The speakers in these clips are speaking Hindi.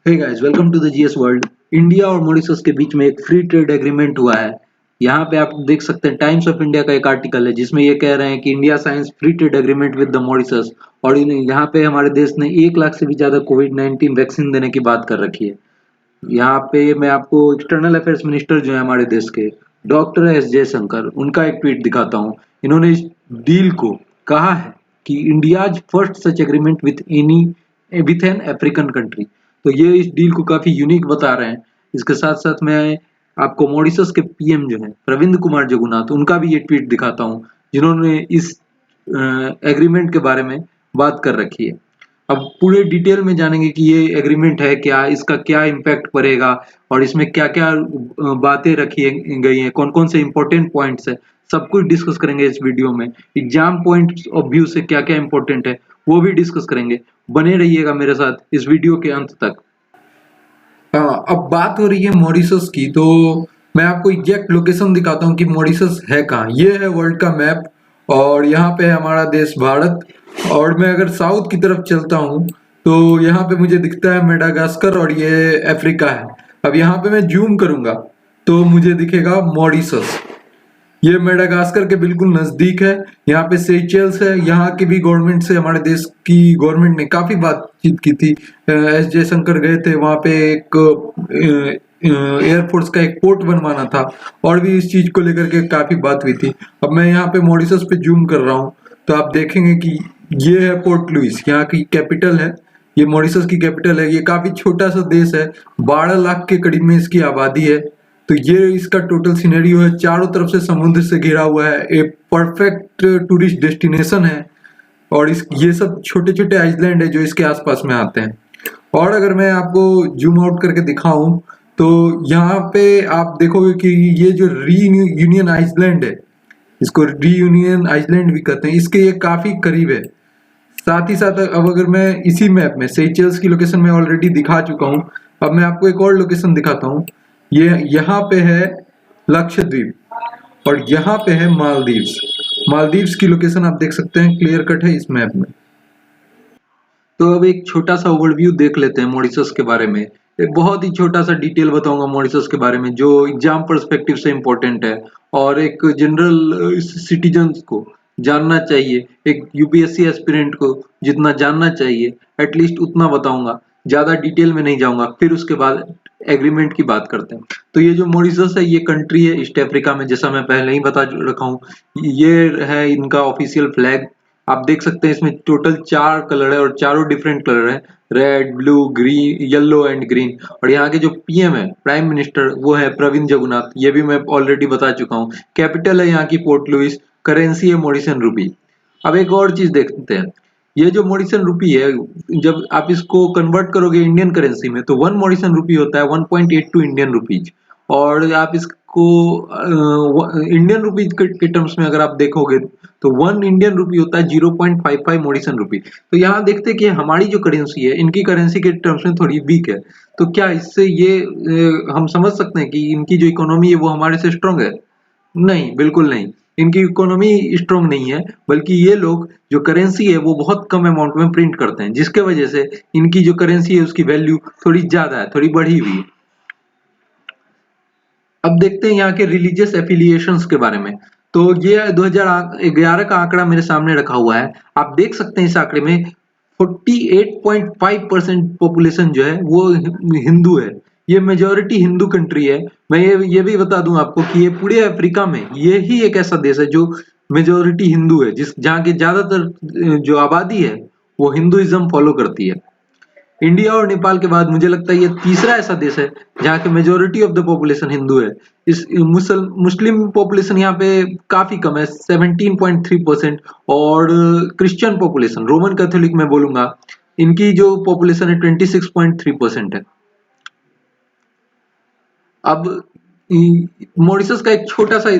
Hey guys, welcome to the GS world. India और मॉरिशस के बीच में एक फ्री ट्रेड एग्रीमेंट हुआ है। यहाँ पे आप देख सकते हैं, टाइम्स ऑफ इंडिया का एक आर्टिकल है जिसमें ये कह रहे हैं कि India science free trade agreement with the Mauritius. और यहाँ पे हमारे देश ने 1 लाख से भी ज्यादा कोविड-19 वैक्सीन देने की बात कर रखी है। यहाँ पे मैं आपको एक्सटर्नल अफेयर्स मिनिस्टर जो है हमारे देश के, डॉक्टर एस जयशंकर, उनका एक ट्वीट दिखाता हूँ। इन्होंने इस डील को कहा है कि India's first such agreement with an African country. तो ये इस डील को काफी यूनिक बता रहे हैं। इसके साथ साथ मैं आपको मॉरिशस के पीएम जो है प्रविंद कुमार जगन्नाथ, उनका भी ये ट्वीट दिखाता हूँ, जिन्होंने इस एग्रीमेंट के बारे में बात कर रखी है। अब पूरे डिटेल में जानेंगे कि ये एग्रीमेंट है क्या, इसका क्या इम्पैक्ट पड़ेगा और इसमें क्या क्या बातें रखी गई हैं, कौन कौन से इंपॉर्टेंट पॉइंट्स है, सब कुछ डिस्कस करेंगे इस वीडियो में। एग्जाम पॉइंट ऑफ व्यू से क्या क्या इंपॉर्टेंट है वो भी डिस्कस करेंगे। बने रहिएगा मेरे साथ इस वीडियो के अंत तक। हाँ, अब बात हो रही है मॉरिशस की, तो मैं आपको एग्जैक्ट लोकेशन दिखाता हूँ कि मॉरिशस है कहाँ। ये है वर्ल्ड का मैप और यहाँ पे है हमारा देश भारत। और मैं अगर साउथ की तरफ चलता हूँ तो यहाँ पे मुझे दिखता है मेडागास्कर और ये अफ्रीका है। अब यहाँ पे मैं जूम करूंगा तो मुझे दिखेगा मॉरिशस। ये मेडागास्कर के बिल्कुल नजदीक है। यहाँ पे सेचेल्स है। यहाँ की भी गवर्नमेंट से, हमारे देश की गवर्नमेंट ने काफी बातचीत की थी। एस जयशंकर गए थे वहां पे, एक एयरफोर्स का एक पोर्ट बनवाना था और भी इस चीज को लेकर के काफी बात हुई थी। अब मैं यहाँ पे मॉरिशस पे जूम कर रहा हूँ तो आप देखेंगे कि ये है पोर्ट लुइस, यहाँ की कैपिटल है। ये मॉरिशस की कैपिटल है। ये काफी छोटा सा देश है, 12 लाख के करीब में इसकी आबादी है। तो ये इसका टोटल सिनेरियो है। चारों तरफ से समुद्र से घिरा हुआ है, एक परफेक्ट टूरिस्ट डेस्टिनेशन है। और इस ये सब छोटे छोटे आइलैंड है जो इसके आसपास में आते हैं। और अगर मैं आपको जूम आउट करके दिखाऊं तो यहाँ पे आप देखोगे कि ये जो री यूनियन आइलैंड है, इसको री यूनियन आइलैंड भी कहते हैं, इसके ये काफी करीब है। साथ ही साथ अब अगर मैं इसी मैप में सेचेल्स की लोकेशन में ऑलरेडी दिखा चुका हूँ, अब मैं आपको एक और लोकेशन दिखाता हूँ। ये यहाँ पे है लक्षद्वीप और यहाँ पे है मालदीव्स। मालदीव्स की लोकेशन आप देख सकते हैं, क्लियर कट है इस मैप में। तो अब एक छोटा सा ओवरव्यू देख लेते हैं मॉरिशस के बारे में। एक बहुत ही छोटा सा डिटेल बताऊंगा मॉरिशस के बारे में जो एग्जाम पर्सपेक्टिव से इम्पोर्टेंट है और एक जनरल सिटीजन्स को जानना चाहिए, एक यूपीएससी एस्पिरेंट को जितना जानना चाहिए एटलीस्ट उतना बताऊंगा। ज्यादा डिटेल में नहीं जाऊंगा, फिर उसके बाद एग्रीमेंट की बात करते हैं। तो ये जो मॉरिशस है ये कंट्री है ईस्ट अफ्रीका में, जैसा मैं पहले ही बता रखा हूँ। ये है इनका ऑफिशियल फ्लैग। आप देख सकते हैं इसमें टोटल 4 कलर है और चारों डिफरेंट कलर है, red, blue, green, yellow and green. और यहाँ के जो पीएम है, प्राइम मिनिस्टर, वो है प्रविंद जगन्नाथ। ये भी मैं ऑलरेडी बता चुका हूँ। कैपिटल है यहाँ की पोर्ट लुइस। करेंसी है मॉरिशन रूपी। अब एक और चीज देखते हैं, ये जो मॉरिशन रूपी है, जब आप इसको कन्वर्ट करोगे इंडियन करेंसी में तो 1 मॉरिशन रूपी होता है 1.82 इंडियन रुपीज। और आप इसको इंडियन रुपीज के टर्म्स में अगर आप देखोगे तो 1 इंडियन रुपी होता है 0.55 मॉरिशन रुपी। तो यहाँ देखते हैं कि हमारी जो करेंसी है इनकी करेंसी के टर्म्स में थोड़ी वीक है। तो क्या इससे ये हम समझ सकते हैं कि इनकी जो इकोनॉमी है वो हमारे से स्ट्रांग है? नहीं, बिल्कुल नहीं। इनकी इकोनॉमी स्ट्रांग नहीं है, बल्कि ये लोग जो करेंसी है वो बहुत कम अमाउंट में प्रिंट करते हैं, जिसके वजह से इनकी जो करेंसी है उसकी वैल्यू थोड़ी ज्यादा है, थोड़ी बढ़ी हुई है। अब देखते हैं यहाँ के रिलीजियस एफिलिएशंस के बारे में। तो ये 2011 का आंकड़ा मेरे सामने रखा हुआ है। आप देख सकते हैं इस आंकड़े में 48.5% पॉपुलेशन जो है वो हिंदू है। ये मेजोरिटी हिंदू कंट्री है। मैं ये भी बता दूं आपको कि ये पूरे अफ्रीका में ये ही एक ऐसा देश है जो मेजोरिटी हिंदू है, जिस जहाँ की ज्यादातर जो आबादी है वो हिंदुइज्म फॉलो करती है। इंडिया और नेपाल के बाद मुझे लगता है ये तीसरा ऐसा देश है जहाँ के majority of the population Hindu है। इस मुस्लिम पॉपुलेशन यहाँ पे काफी कम है, 17.3%। और क्रिश्चियन पॉपुलेशन, रोमन कैथोलिक मैं बोलूंगा, इनकी जो पॉपुलेशन है 26.3% है। अब मॉरिशस का एक छोटा सा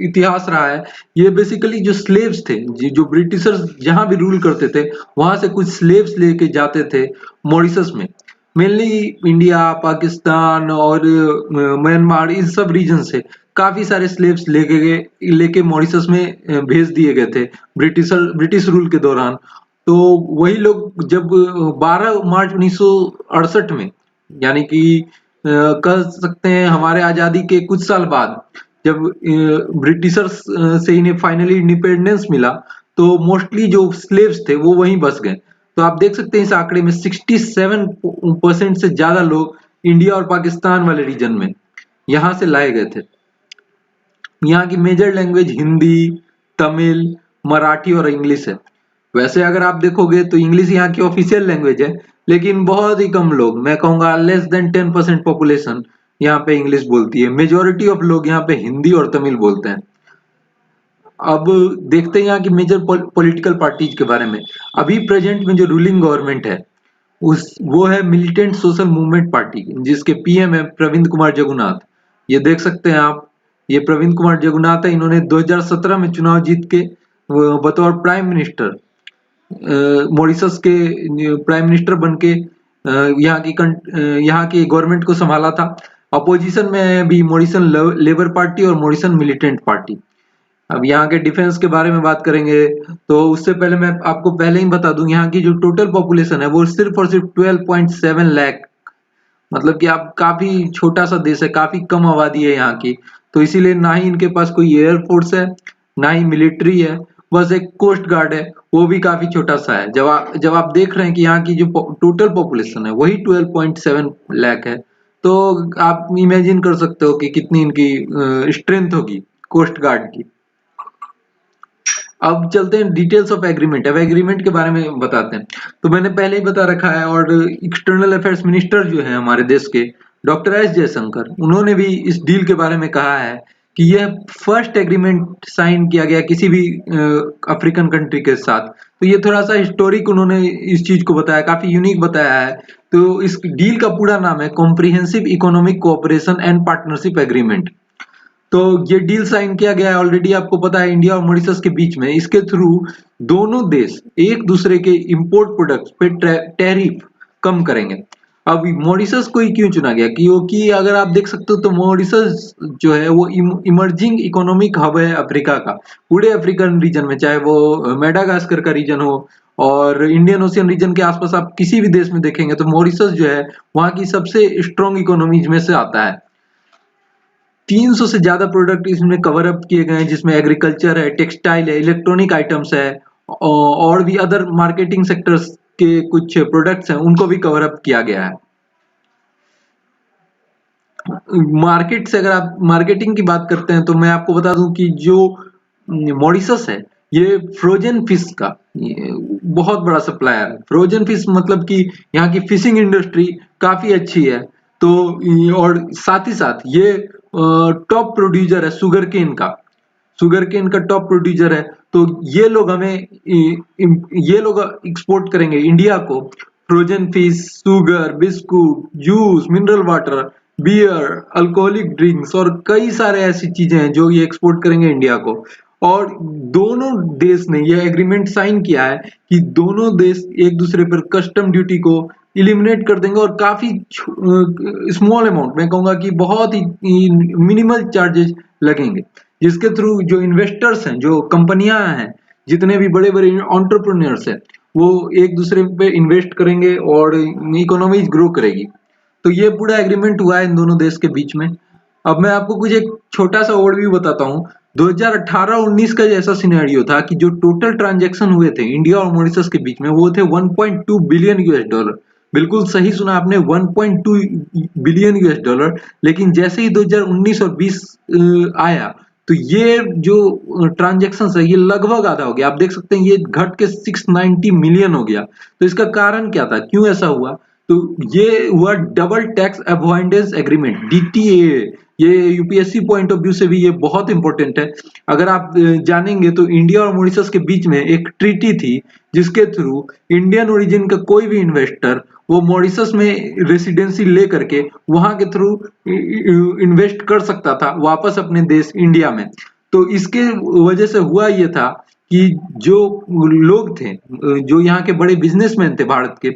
इतिहास रहा है। ये बेसिकली जो स्लेव्स थे, जो ब्रिटिशर्स जहां भी रूल करते थे वहां से कुछ स्लेव्स लेके जाते थे मॉरिशस में। मेनली इंडिया, पाकिस्तान और म्यांमार, इन सब रीजन से काफी सारे स्लेव्स लेके मॉरिशस में भेज दिए गए थे ब्रिटिश रूल के दौरान। तो वही लोग जब 12 मार्च 1968 में, यानी कि कह सकते हैं हमारे आजादी के कुछ साल बाद, जब ब्रिटिशर्स से इन्हें फाइनली इंडिपेंडेंस मिला, तो मोस्टली जो स्लेव्स थे वो वहीं बस गए। तो आप देख सकते हैं इस आंकड़े में 67% से ज्यादा लोग इंडिया और पाकिस्तान वाले रीजन में यहाँ से लाए गए थे। यहाँ की मेजर लैंग्वेज हिंदी, तमिल, मराठी और इंग्लिश है। वैसे अगर आप देखोगे तो इंग्लिश यहाँ की ऑफिशियल लैंग्वेज है, लेकिन बहुत ही कम लोग, मैं कहूंगा लेस देन 10% पॉपुलेशन यहाँ पे इंग्लिश बोलती है। मेजोरिटी ऑफ लोग यहाँ पे हिंदी और तमिल बोलते हैं। अब देखते हैं यहाँ की मेजर पॉलिटिकल पार्टीज के बारे में। अभी प्रेजेंट में जो रूलिंग गवर्नमेंट है उस वो है मिलिटेंट सोशल मूवमेंट पार्टी, जिसके पीएम है प्रविंद कुमार जगन्नाथ। ये देख सकते हैं आप, ये प्रविंद कुमार जगन्नाथ है। इन्होंने 2017 में चुनाव जीत के बतौर प्राइम मिनिस्टर मॉरिशस के प्राइम मिनिस्टर बन के यहाँ की गवर्नमेंट को संभाला था। अपोजिशन में है अभी मॉरिशन लेबर पार्टी और मॉरिशन मिलिटेंट पार्टी। अब यहाँ के डिफेंस के बारे में बात करेंगे तो उससे पहले मैं आपको पहले ही बता दूं, यहाँ की जो टोटल पॉपुलेशन है वो सिर्फ और सिर्फ 12.7 लाख, मतलब कि आप काफी छोटा सा देश है, काफी कम आबादी है यहाँ की। तो इसीलिए ना ही इनके पास कोई एयरफोर्स है, ना ही मिलिट्री है, बस एक कोस्ट गार्ड है, वो भी काफी छोटा सा है। जब आप देख रहे हैं कि यहाँ की जो टोटल पॉपुलेशन है वही 12.7 लाख है, तो आप इमेजिन कर सकते हो कि कितनी इनकी स्ट्रेंथ होगी कोस्ट गार्ड की। अब चलते हैं डिटेल्स ऑफ एग्रीमेंट। अब एग्रीमेंट के बारे में बताते हैं। तो मैंने पहले ही बता रखा है, और एक्सटर्नल अफेयर्स मिनिस्टर जो है हमारे देश के डॉक्टर एस जयशंकर, उन्होंने भी इस डील के बारे में कहा है कि यह फर्स्ट एग्रीमेंट साइन किया गया किसी भी अफ्रीकन कंट्री के साथ। तो ये थोड़ा सा हिस्टोरिक उन्होंने इस चीज को बताया, काफी यूनिक बताया है। तो इस डील का पूरा नाम है comprehensive economic cooperation and partnership agreement. तो ये डील साइन किया गया है ऑलरेडी, आपको पता है, इंडिया और मॉरिशस के बीच में। इसके थ्रू दोनों देश एक दूसरे के इंपोर्ट प्रोडक्ट्स पे टैरिफ कम करेंगे। अब मॉरिशस को ही क्यों चुना गया, क्योंकि अगर आप देख सकते हो तो मॉरिशस जो है वो इमर्जिंग इकोनॉमिक हब है अफ्रीका का, पूरे अफ्रीकन रीजन में, चाहे वो मेडागास्कर का रीजन हो और इंडियन ओशियन रीजन के आसपास आप किसी भी देश में देखेंगे तो मॉरिशस जो है वहां की सबसे स्ट्रॉन्ग इकोनॉमीज में से आता है। 300 से ज्यादा प्रोडक्ट इसमें कवर अप किए गए हैं, जिसमें एग्रीकल्चर है, टेक्सटाइल है, इलेक्ट्रॉनिक आइटम्स है, और भी अदर मार्केटिंग सेक्टर्स के कुछ प्रोडक्ट्स हैं उनको भी कवर अप किया गया है। मार्केट से अगर आप मार्केटिंग की बात करते हैं तो मैं आपको बता दूं कि जो मॉरिशस है ये फ्रोजन फिश का बहुत बड़ा सप्लायर है। फ्रोजन फिश मतलब कि यहाँ की फिशिंग इंडस्ट्री काफी अच्छी है। तो और साथ ही साथ ये टॉप प्रोड्यूसर है शुगर केन का, शुगर केन का टॉप प्रोड्यूसर है। तो ये लोग एक्सपोर्ट करेंगे इंडिया को frozen fish, sugar, biscuit, juice, mineral water, beer, alcoholic drinks और कई सारे ऐसी चीजें हैं जो ये एक्सपोर्ट करेंगे इंडिया को। और दोनों देश ने यह एग्रीमेंट साइन किया है कि दोनों देश एक दूसरे पर कस्टम ड्यूटी को इलिमिनेट कर देंगे, और काफी स्मॉल अमाउंट, मैं कहूंगा कि बहुत ही मिनिमल चार्जेस लगेंगे, जिसके थ्रू जो इन्वेस्टर्स हैं, जो कंपनियां हैं, जितने भी बड़े बड़े एंटरप्रेन्योर्स हैं, वो एक दूसरे पे इन्वेस्ट करेंगे और इकोनॉमी ग्रो करेगी। तो ये पूरा एग्रीमेंट हुआ है इन दोनों देश के बीच में। अब मैं आपको कुछ एक छोटा सा ओवरव्यू बताता हूँ। 2018-19 का जैसा सिनेरियो था कि जो टोटल ट्रांजैक्शन हुए थे इंडिया और मॉरिशस के बीच में वो थे 1.2 बिलियन यूएस डॉलर। बिल्कुल सही सुना आपने, 1.2 बिलियन यूएस डॉलर। लेकिन जैसे ही 2019 और 20 आया तो ये जो ट्रांजैक्शन है ये लगभग आधा हो गया। आप देख सकते हैं ये घट के 690 मिलियन हो गया। तो इसका कारण क्या था, क्यों ऐसा हुआ? तो ये हुआ double tax avoidance agreement, DTA. ये यूपीएससी पॉइंट ऑफ व्यू से भी ये बहुत इंपॉर्टेंट है। अगर आप जानेंगे तो इंडिया और मॉरिशस के बीच में एक ट्रीटी थी जिसके थ्रू इंडियन ओरिजिन का कोई भी इन्वेस्टर वो मॉरिशस में रेसिडेंसी ले करके वहां के थ्रू इन्वेस्ट कर सकता था वापस अपने देश इंडिया में। तो इसके वजह से हुआ ये था कि जो लोग थे, जो यहाँ के बड़े बिजनेसमैन थे भारत के,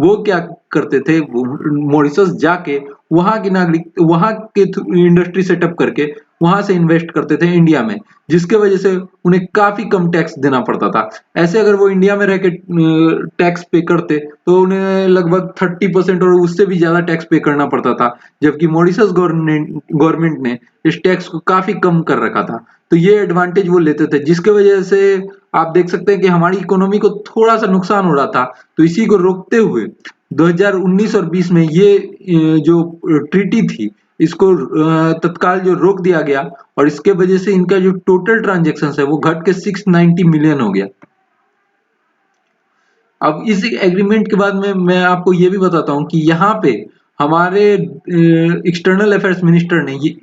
वो क्या करते थे, मॉरिशस जाके वहां के इंडस्ट्री सेटअप करके वहां से इन्वेस्ट करते थे इंडिया में, जिसके वजह से उन्हें काफी कम टैक्स देना पड़ता था। ऐसे अगर वो इंडिया में रह के टैक्स पे करते तो उन्हें लगभग 30% और उससे भी ज्यादा टैक्स पे करना पड़ता था, जबकि मॉरिशस गवर्नमेंट ने इस टैक्स को काफी कम कर रखा था। तो ये एडवांटेज वो लेते थे, जिसके वजह से आप देख सकते हैं कि हमारी इकोनॉमी को थोड़ा सा नुकसान हो रहा था। तो इसी को रोकते हुए 2019 और 20 में ये जो ट्रीटी थी, इसको तत्काल जो रोक दिया गया, और इसके वजह से इनका जो टोटल ट्रांजेक्शन है वो घट के 690 मिलियन हो गया। अब इस एग्रीमेंट के बाद में मैं आपको ये भी बताता हूँ कि यहाँ पे हमारे एक्सटर्नल अफेयर्स मिनिस्टर ने ये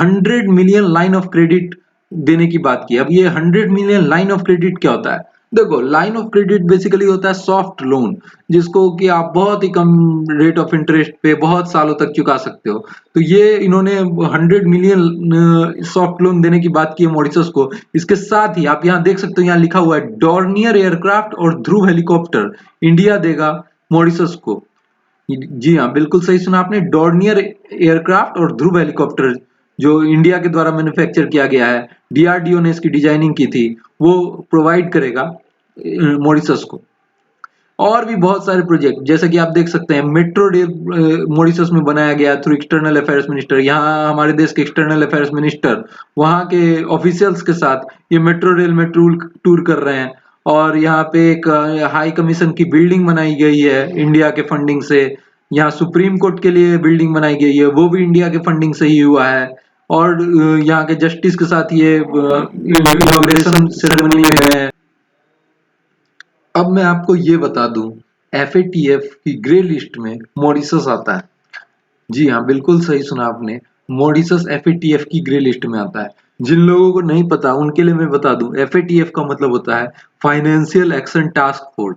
100 मिलियन लाइन ऑफ क्रेडिट देने की बात की। अब ये 100 मिलियन लाइन ऑफ क्रेडिट क्या होता है? देखो, लाइन ऑफ क्रेडिट बेसिकली होता है सॉफ्ट लोन, जिसको कि आप बहुत ही कम रेट ऑफ इंटरेस्ट पे बहुत सालों तक चुका सकते हो। तो ये इन्होंने 100 मिलियन सॉफ्ट लोन देने की बात की है मॉरिशस को। इसके साथ ही आप यहाँ देख सकते हो, यहाँ लिखा हुआ है डॉर्नियर एयरक्राफ्ट और ध्रुव हेलीकॉप्टर इंडिया देगा मॉरिशस को। जी हाँ, बिल्कुल सही सुना आपने, डॉर्नियर एयरक्राफ्ट और ध्रुव हेलीकॉप्टर जो इंडिया के द्वारा मैन्युफैक्चर किया गया है, डीआरडीओ ने इसकी डिजाइनिंग की थी, वो प्रोवाइड करेगा मॉरिशस को। और भी बहुत सारे प्रोजेक्ट जैसे कि आप देख सकते हैं मेट्रो रेल मॉरिशस में बनाया गया थ्रू एक्सटर्नल अफेयर्स मिनिस्टर। यहाँ हमारे देश के एक्सटर्नल अफेयर्स मिनिस्टर वहाँ के ऑफिशियल्स के साथ ये मेट्रो रेल में टूर कर रहे हैं। और यहाँ पे एक हाई कमीशन की बिल्डिंग बनाई गई है इंडिया के फंडिंग से। यहाँ सुप्रीम कोर्ट के लिए बिल्डिंग बनाई गई है, वो भी इंडिया के फंडिंग से ही हुआ है। और यहाँ के जस्टिस के साथ ये इनॉग्रेशन सेरेमनी में गए। अब मैं आपको ये बता दूं, एफएटीएफ की ग्रे लिस्ट में मॉरिशस आता है। जी हाँ, बिल्कुल सही सुना आपने, मॉरिशस एफएटीएफ की ग्रे लिस्ट में आता है। जिन लोगों को नहीं पता उनके लिए मैं बता दूं, एफएटीएफ का मतलब होता है फाइनेंशियल एक्शन टास्क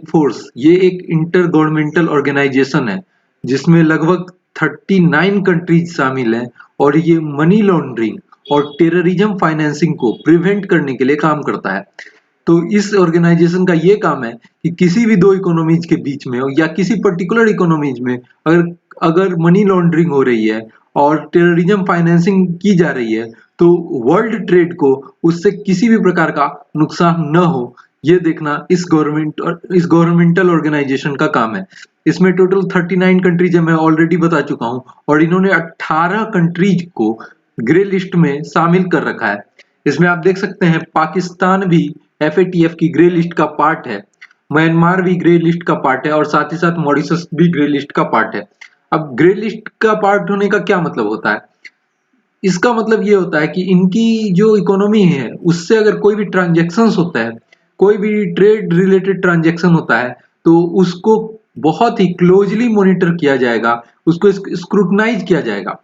फोर्स। ये एक इंटर गवर्नमेंटल ऑर्गेनाइजेशन है जिसमें लगभग 39 कंट्रीज शामिल हैं, और ये मनी लॉन्ड्रिंग और टेररिज्म फाइनेंसिंग को प्रिवेंट करने के लिए काम करता है। तो इस ऑर्गेनाइजेशन का ये काम है कि किसी भी दो इकोनॉमीज के बीच में या किसी पर्टिकुलर इकोनॉमीज में अगर अगर मनी लॉन्ड्रिंग हो रही है और टेररिज्म फाइनेंसिंग की जा रही है, तो वर्ल्ड ट्रेड को उससे किसी भी प्रकार का नुकसान न हो, ये देखना इस गवर्नमेंटल ऑर्गेनाइजेशन का काम है। इसमें टोटल 39 कंट्रीज है, मैं ऑलरेडी बता चुका हूँ, और इन्होंने 18 कंट्रीज को ग्रे लिस्ट में शामिल कर रखा है। इसमें आप देख सकते हैं पाकिस्तान भी एफएटीएफ की ग्रे लिस्ट का पार्ट है, म्यांमार भी ग्रे लिस्ट का पार्ट है, और साथ ही साथ मॉरिशस भी ग्रे लिस्ट का पार्ट है। अब ग्रे लिस्ट का पार्ट होने का क्या मतलब होता है? इसका मतलब ये होता है कि इनकी जो इकोनॉमी है उससे अगर कोई भी ट्रांजेक्शन होता है, कोई भी ट्रेड रिलेटेड ट्रांजेक्शन होता है, तो उसको बहुत ही क्लोजली मॉनिटर किया जाएगा, उसको स्क्रूटनाइज किया जाएगा।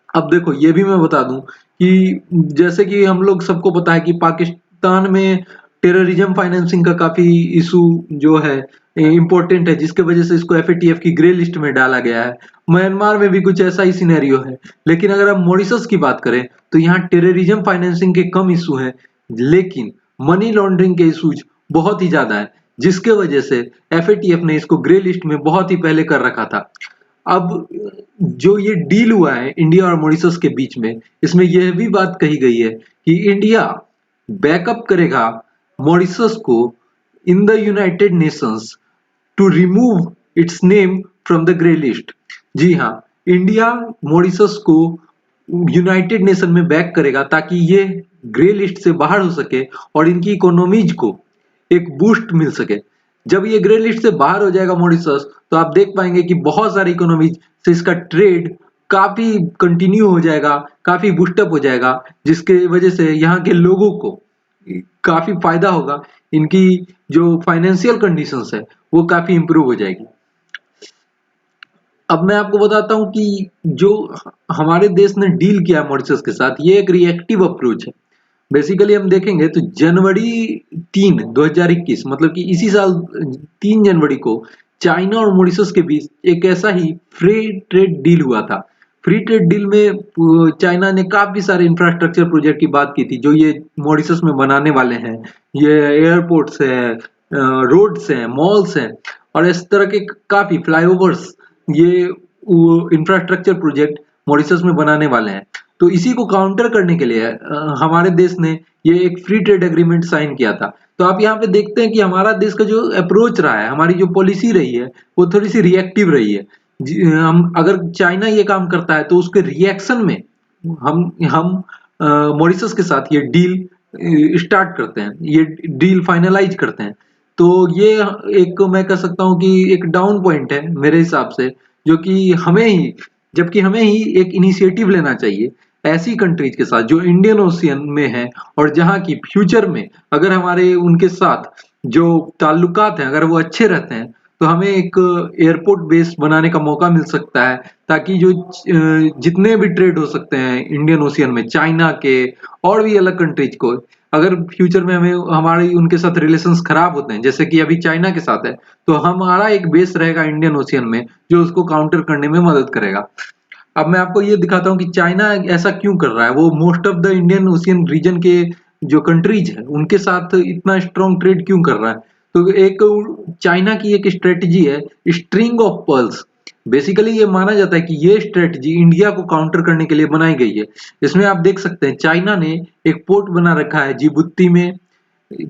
अब देखो, ये भी मैं बता दूं कि जैसे कि हम लोग सबको पता है कि पाकिस्तान में टेररिज्म फाइनेंसिंग का काफी इशू जो है इम्पोर्टेंट है, जिसके वजह से इसको एफएटीएफ की ग्रे लिस्ट में डाला गया है। म्यांमार में भी कुछ ऐसा ही सिनेरियो है। लेकिन अगर हम मॉरिशस की बात करें तो यहाँ टेररिज्म फाइनेंसिंग के कम इशू है, लेकिन मनी लॉन्ड्रिंग के इशूज बहुत ही ज्यादा है, जिसके वजह से एफएटीएफ ने इसको ग्रे लिस्ट में बहुत ही पहले कर रखा था। अब जो ये डील हुआ है इंडिया और मॉरिशस के बीच में, इसमें यह भी बात कही गई है कि इंडिया बैकअप करेगा मॉरिशस को in the United Nations to remove its name from the grey list. जी हाँ, इंडिया मॉरिशस को यूनाइटेड नेशन में बैक करेगा ताकि ये ग्रे लिस्ट से बाहर हो सके और इनकी इकोनॉमीज को एक बूस्ट मिल सके। जब ये ग्रे लिस्ट से बाहर हो जाएगा मॉरिशस, तो आप देख पाएंगे कि बहुत सारी इकोनॉमीज से इसका ट्रेड काफी कंटिन्यू हो जाएगा, काफी बूस्टअप हो जाएगा, जिसके वजह से यहाँ के लोगों को काफी फायदा होगा। इनकी जो फाइनेंशियल कंडीशंस है वो काफी इंप्रूव हो जाएगी। अब मैं आपको बताता हूँ कि जो हमारे देश ने डील किया मॉरिशस के साथ, ये एक रिएक्टिव अप्रोच है। बेसिकली हम देखेंगे तो जनवरी 3 2021, मतलब कि इसी साल 3 जनवरी को चाइना और मॉरिशस के बीच एक ऐसा ही फ्री ट्रेड डील हुआ था। फ्री ट्रेड डील में चाइना ने काफी सारे इंफ्रास्ट्रक्चर प्रोजेक्ट की बात की थी जो ये मॉरिशस में बनाने वाले हैं। ये एयरपोर्ट्स है, रोड्स हैं, मॉल्स हैं, और इस तरह के काफी फ्लाईओवर्स, ये इंफ्रास्ट्रक्चर प्रोजेक्ट मॉरिशस में बनाने वाले हैं। तो इसी को काउंटर करने के लिए हमारे देश ने ये एक फ्री ट्रेड एग्रीमेंट साइन किया था। तो आप यहाँ पे देखते हैं कि हमारा देश का जो अप्रोच रहा है, हमारी जो पॉलिसी रही है, वो थोड़ी सी रिएक्टिव रही है। हम अगर चाइना ये काम करता है तो उसके रिएक्शन में हम मॉरिशस के साथ ये डील स्टार्ट करते हैं, ये डील फाइनलाइज करते हैं। तो ये एक मैं कह सकता हूँ कि एक डाउन पॉइंट है मेरे हिसाब से, जो कि हमें ही एक इनिशिएटिव लेना चाहिए ऐसी कंट्रीज के साथ जो इंडियन ओशियन में है, और जहाँ की फ्यूचर में अगर हमारे उनके साथ जो ताल्लुकात हैं अगर वो अच्छे रहते हैं तो हमें एक एयरपोर्ट बेस बनाने का मौका मिल सकता है, ताकि जो जितने भी ट्रेड हो सकते हैं इंडियन ओशियन में चाइना के और भी अलग कंट्रीज को, अगर फ्यूचर में हमें हमारे उनके साथ रिलेशंस खराब होते हैं जैसे कि अभी चाइना के साथ है, तो हमारा एक बेस रहेगा इंडियन ओशियन में जो उसको काउंटर करने में मदद करेगा। अब मैं आपको ये दिखाता हूँ कि चाइना ऐसा क्यों कर रहा है। वो most of the Indian Ocean region के जो कंट्रीज है उनके साथ इतना स्ट्रॉन्ग ट्रेड क्यों कर रहा है। तो एक चाइना की एक स्ट्रेटजी है स्ट्रिंग ऑफ पर्ल्स। बेसिकली ये माना जाता है कि ये स्ट्रेटजी इंडिया को काउंटर करने के लिए बनाई गई है। इसमें आप देख सकते हैं चाइना ने एक पोर्ट बना रखा है जिबूती में।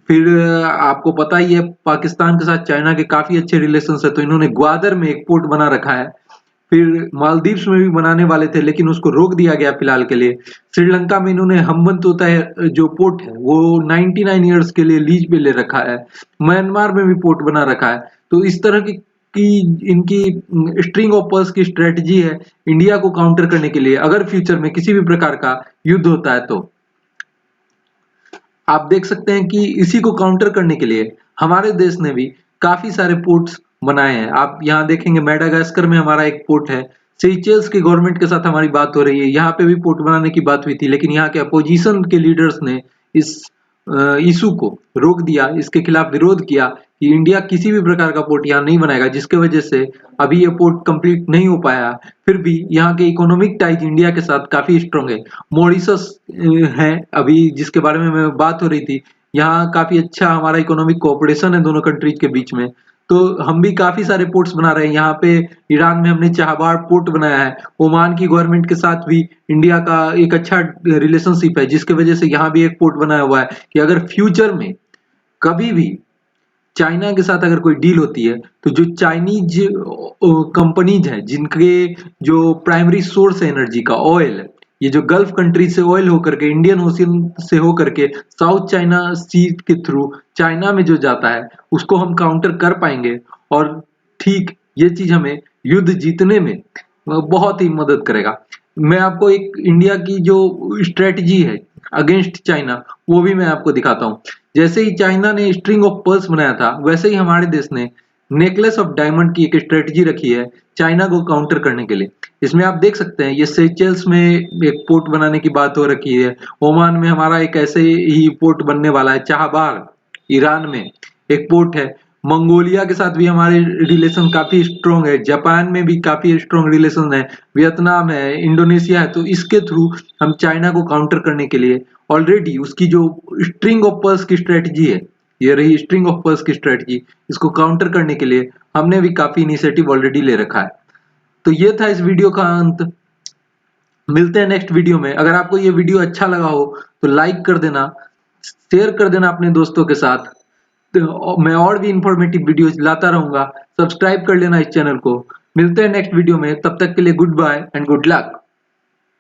फिर आपको पता ही है पाकिस्तान के साथ चाइना के काफी अच्छे रिलेशन है, तो इन्होंने ग्वादर में एक पोर्ट बना रखा है। फिर मालदीव्स में भी बनाने वाले थे लेकिन उसको रोक दिया गया फिलहाल के लिए। श्रीलंका में इन्होंने हम्बनतोता है जो पोर्ट है वो 99 ईयर्स के लिए लीज पे ले रखा है। म्यांमार में भी पोर्ट बना रखा है। तो इस तरह की इनकी स्ट्रिंग ऑफ पर्ल्स की स्ट्रेटजी है इंडिया को काउंटर करने के लिए अगर फ्यूचर में किसी भी प्रकार का युद्ध होता है। तो आप देख सकते हैं कि इसी को काउंटर करने के लिए हमारे देश ने भी काफी सारे पोर्ट्स बनाए हैं। आप यहाँ देखेंगे मेडागास्कर में हमारा एक पोर्ट है। सेशेल्स की गवर्नमेंट के साथ हमारी बात हो रही है, यहाँ पे भी पोर्ट बनाने की बात हुई थी, लेकिन यहाँ के अपोजिशन के लीडर्स ने इस इशू को रोक दिया, इसके खिलाफ विरोध किया कि इंडिया किसी भी प्रकार का पोर्ट यहाँ नहीं बनाएगा, जिसके वजह से अभी ये पोर्ट कंप्लीट नहीं हो पाया। फिर भी यहाँ के इकोनॉमिक टाइज इंडिया के साथ काफी स्ट्रांग है। मॉरिशस है अभी जिसके बारे में मैं बात हो रही थी, यहाँ काफी अच्छा हमारा इकोनॉमिक कोऑपरेशन है दोनों कंट्रीज के बीच में। तो हम भी काफी सारे पोर्ट्स बना रहे हैं। यहाँ पे ईरान में हमने चाहबार पोर्ट बनाया है। ओमान की गवर्नमेंट के साथ भी इंडिया का एक अच्छा रिलेशनशिप है, जिसकी वजह से यहाँ भी एक पोर्ट बनाया हुआ है कि अगर फ्यूचर में कभी भी चाइना के साथ अगर कोई डील होती है तो जो चाइनीज कंपनीज है जिनके जो प्राइमरी सोर्स है एनर्जी का ऑयल, ये जो गल्फ कंट्री से ऑयल होकर के इंडियन ओशियन से होकर के साउथ चाइना सी के थ्रू चाइना में जो जाता है उसको हम काउंटर कर पाएंगे। और ठीक ये चीज हमें युद्ध जीतने में बहुत ही मदद करेगा। मैं आपको एक इंडिया की जो स्ट्रेटजी है अगेंस्ट चाइना वो भी मैं आपको दिखाता हूँ। जैसे ही चाइना ने स्ट्रिंग ऑफ पर्ल्स बनाया था वैसे ही हमारे देश ने नेकलेस ऑफ डायमंड की एक स्ट्रेटजी रखी है चाइना को काउंटर करने के लिए। इसमें आप देख सकते हैं ये सेचेल्स में एक पोर्ट बनाने की बात हो रखी है। ओमान में हमारा एक ऐसे ही पोर्ट बनने वाला है। चाहबार ईरान में एक पोर्ट है। मंगोलिया के साथ भी हमारे रिलेशन काफी स्ट्रॉन्ग है। जापान में भी काफी स्ट्रॉन्ग रिलेशन है। वियतनाम है, इंडोनेशिया है। तो इसके थ्रू हम चाइना को काउंटर करने के लिए ऑलरेडी उसकी जो स्ट्रिंग ऑफ पर्ल्स की स्ट्रेटजी है, ये रही स्ट्रिंग ऑफ पर्ल्स की स्ट्रेटजी, इसको काउंटर करने के लिए हमने भी काफी इनिशिएटिव ऑलरेडी ले रखा है। तो ये था इस वीडियो का अंत। मिलते हैं नेक्स्ट वीडियो में। अगर आपको ये वीडियो अच्छा लगा हो तो लाइक कर देना, शेयर कर देना अपने दोस्तों के साथ। तो मैं और भी इंफॉर्मेटिव वीडियोस लाता रहूंगा। सब्सक्राइब कर लेना इस चैनल को। मिलते हैं नेक्स्ट वीडियो में, तब तक के लिए goodbye and good luck.